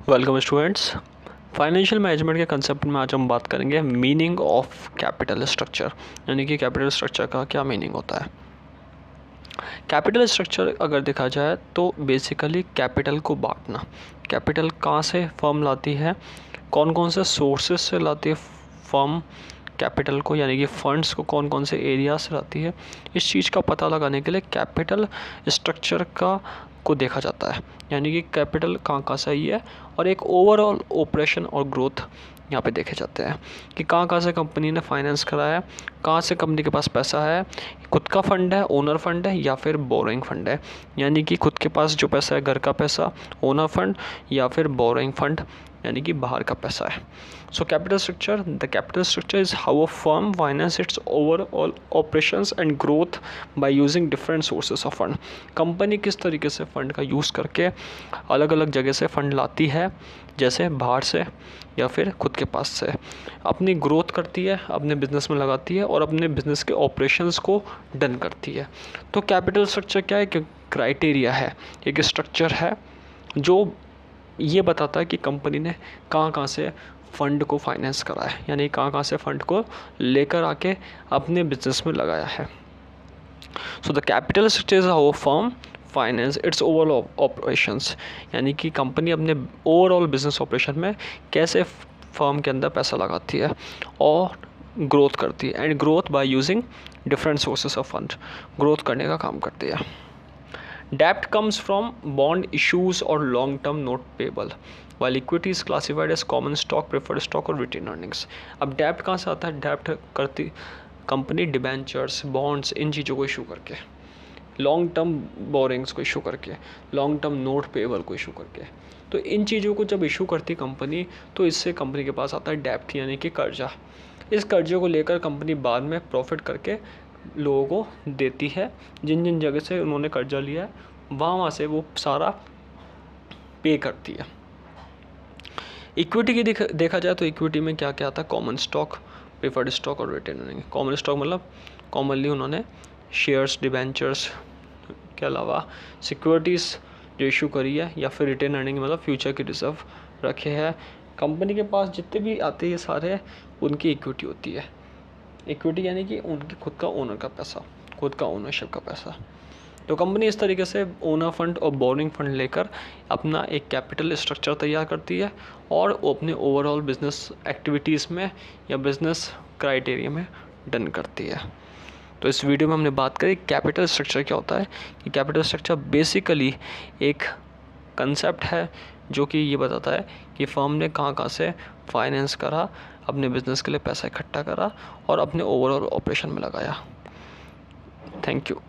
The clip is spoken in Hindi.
Welcome students. फाइनेंशियल मैनेजमेंट के कंसेप्ट में आज हम बात करेंगे मीनिंग ऑफ कैपिटल स्ट्रक्चर, यानी कि कैपिटल स्ट्रक्चर का क्या मीनिंग होता है। कैपिटल स्ट्रक्चर अगर देखा जाए तो बेसिकली कैपिटल को बांटना। कैपिटल कहाँ से फर्म लाती है, कौन कौन से सोर्सेज से लाती है फर्म कैपिटल को, यानी कि फंड्स को कौन कौन से एरिया से लाती है, इस चीज़ का पता लगाने के लिए कैपिटल स्ट्रक्चर को देखा जाता है। यानी कि कैपिटल कहाँ कहाँ से आई है और एक ओवरऑल ऑपरेशन और ग्रोथ यहाँ पे देखे जाते हैं कि कहाँ कहाँ से कंपनी ने फाइनेंस करा है, कहाँ से कंपनी के पास पैसा है, खुद का फंड है, ओनर फंड है या फिर बोरोइंग फंड है। यानी कि खुद के पास जो पैसा है, घर का पैसा, ओनर फंड या फिर बोरोइंग फंड यानी कि बाहर का पैसा है। So capital structure, the capital structure is how a firm finance it's overall operations and growth by using different sources of fund. Company किस तरीके से फंड का यूज़ करके अलग अलग जगह से फंड लाती है, जैसे बाहर से या फिर खुद के पास से, अपनी ग्रोथ करती है, अपने बिजनेस में लगाती है और अपने बिजनेस के ऑपरेशंस को डन करती है। तो कैपिटल स्ट्रक्चर क्या है? क्राइटेरिया है, एक स्ट्रक्चर है जो ये बताता है कि कंपनी ने कहाँ कहाँ से फ़ंड को फाइनेंस करा है, यानी कहाँ कहाँ से फ़ंड को लेकर आके अपने बिजनेस में लगाया है। So the capital structure is how firm finance it's overall operations, यानी कि कंपनी अपने ओवरऑल बिजनेस ऑपरेशन में कैसे फर्म के अंदर पैसा लगाती है और ग्रोथ करती है, and growth by using different sources of fund, growth करने का काम करती है। Debt comes from bond issues or long-term note payable, while equity is classified as common stock, preferred stock और retained earnings। अब डेप्ट कहाँ से आता है? डेप्ट करती कंपनी डिबेंचर्स, बॉन्ड्स, इन चीज़ों को इशू करके, लॉन्ग टर्म बोरिंग्स को इशू करके, लॉन्ग टर्म नोट पेबल को इशू करके। तो इन चीज़ों को जब इशू करती कंपनी तो इससे कंपनी के पास आता है डेप्ट, यानी कि कर्जा। इस कर्जे को लेकर कंपनी बाद में प्रॉफिट करके लोगों को देती है, जिन जिन जगह से उन्होंने कर्जा लिया है वहाँ से वो सारा पे करती है। इक्विटी की देखा जाए तो इक्विटी में क्या क्या आता है? कॉमन स्टॉक, प्रेफर्ड स्टॉक और रिटेन अर्निंग। कॉमन स्टॉक मतलब कॉमनली उन्होंने शेयर्स, डिबेंचर्स के अलावा सिक्योरिटीज़ जो इशू करी है, या फिर रिटेन अर्निंग मतलब फ्यूचर की रिजर्व रखे हैं। कंपनी के पास जितने भी आते हैं सारे उनकी इक्विटी होती है। इक्विटी यानी कि उनकी खुद का ओनर का पैसा, खुद का ओनरशिप का पैसा। तो कंपनी इस तरीके से ओनर फंड और बोरिंग फंड लेकर अपना एक कैपिटल स्ट्रक्चर तैयार करती है और वो अपने ओवरऑल बिजनेस एक्टिविटीज़ में या बिजनेस क्राइटेरिया में डन करती है। तो इस वीडियो में हमने बात करी कैपिटल स्ट्रक्चर क्या होता है। कि कैपिटल स्ट्रक्चर बेसिकली एक कंसेप्ट है जो कि ये बताता है कि फर्म ने कहाँ कहाँ से फाइनेंस करा, अपने बिजनेस के लिए पैसा इकट्ठा करा और अपने ओवरऑल ऑपरेशन में लगाया। Thank you.